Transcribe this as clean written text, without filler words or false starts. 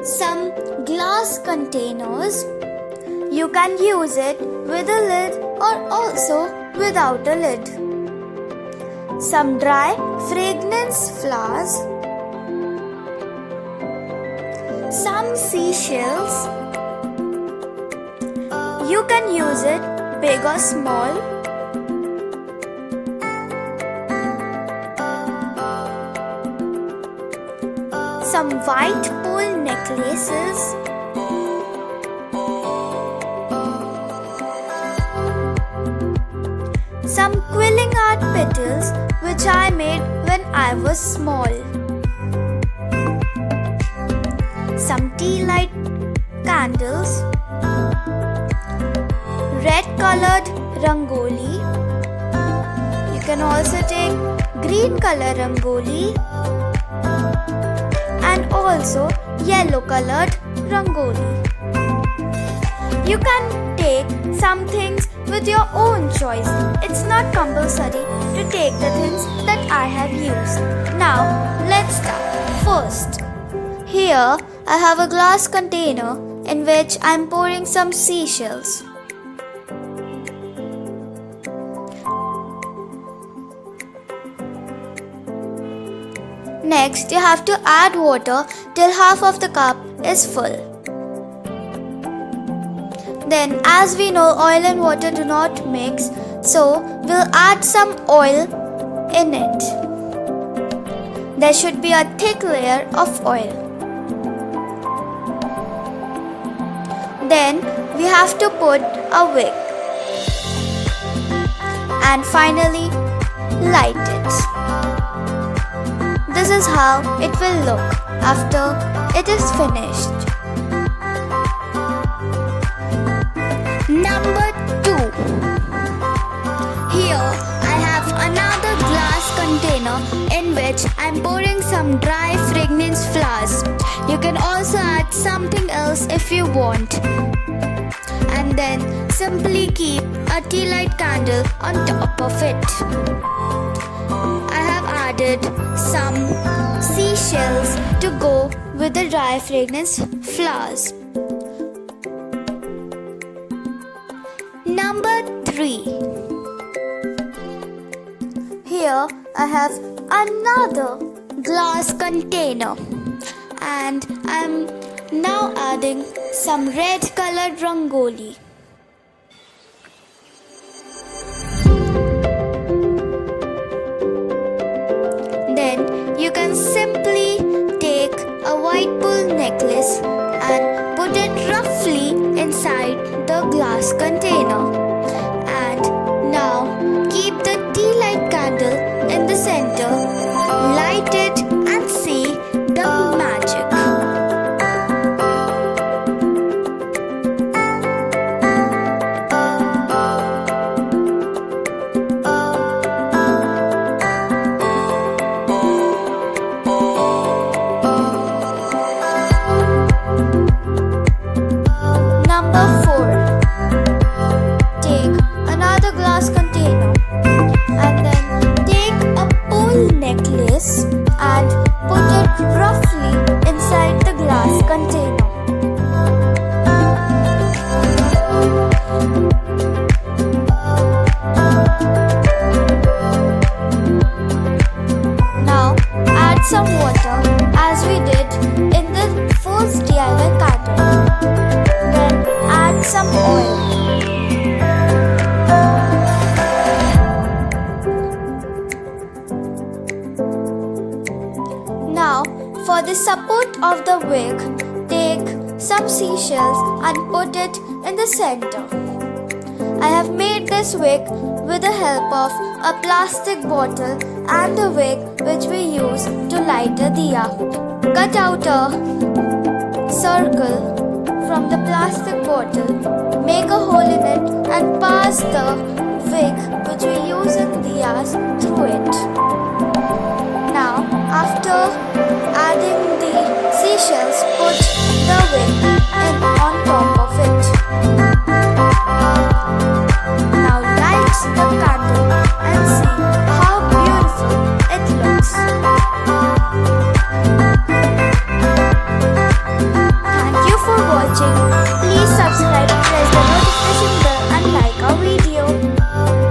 some glass containers. You can use it with a lid or also without a lid. Some dry fragrance flowers. Some seashells. You can use it big or small. Some white pearl necklaces. Some quilling art petals which I made when I was small. Some tea light candles. Red colored rangoli. You can also take green color rangoli and also yellow colored rangoli. You can take some things with your own choice. It's not compulsory to take the things that I have used. Now let's start. First, here I have a glass container in which I am pouring some seashells. Next, you have to add water till half of the cup is full. Then, as we know, oil and water do not mix, so we'll add some oil in it. There should be a thick layer of oil. Then, we have to put a wick. And finally, light it. This is how it will look after it is finished. Number 2. Here I have another glass container in which I am pouring some dry fragrance flowers. You can also add something else if you want. And then simply keep a tea light candle on top of it. I have added some seashells to go with the dry fragrance flowers. Number 3. Here I have another glass container and I am now adding some red colored rangoli. Then you can simply take a white pearl necklace and put it roughly inside the glass container. And now keep the tea light candle in the center, light it and see the magic. Some water as we did in the first DIY candle. Then add some oil. Now for the support of the wick, take some seashells and put it in the center. I have made this wick with the help of a plastic bottle and the wick which we use to light a diya. Cut out a circle from the plastic bottle, make a hole in it and pass the wick which we use in diyas through it.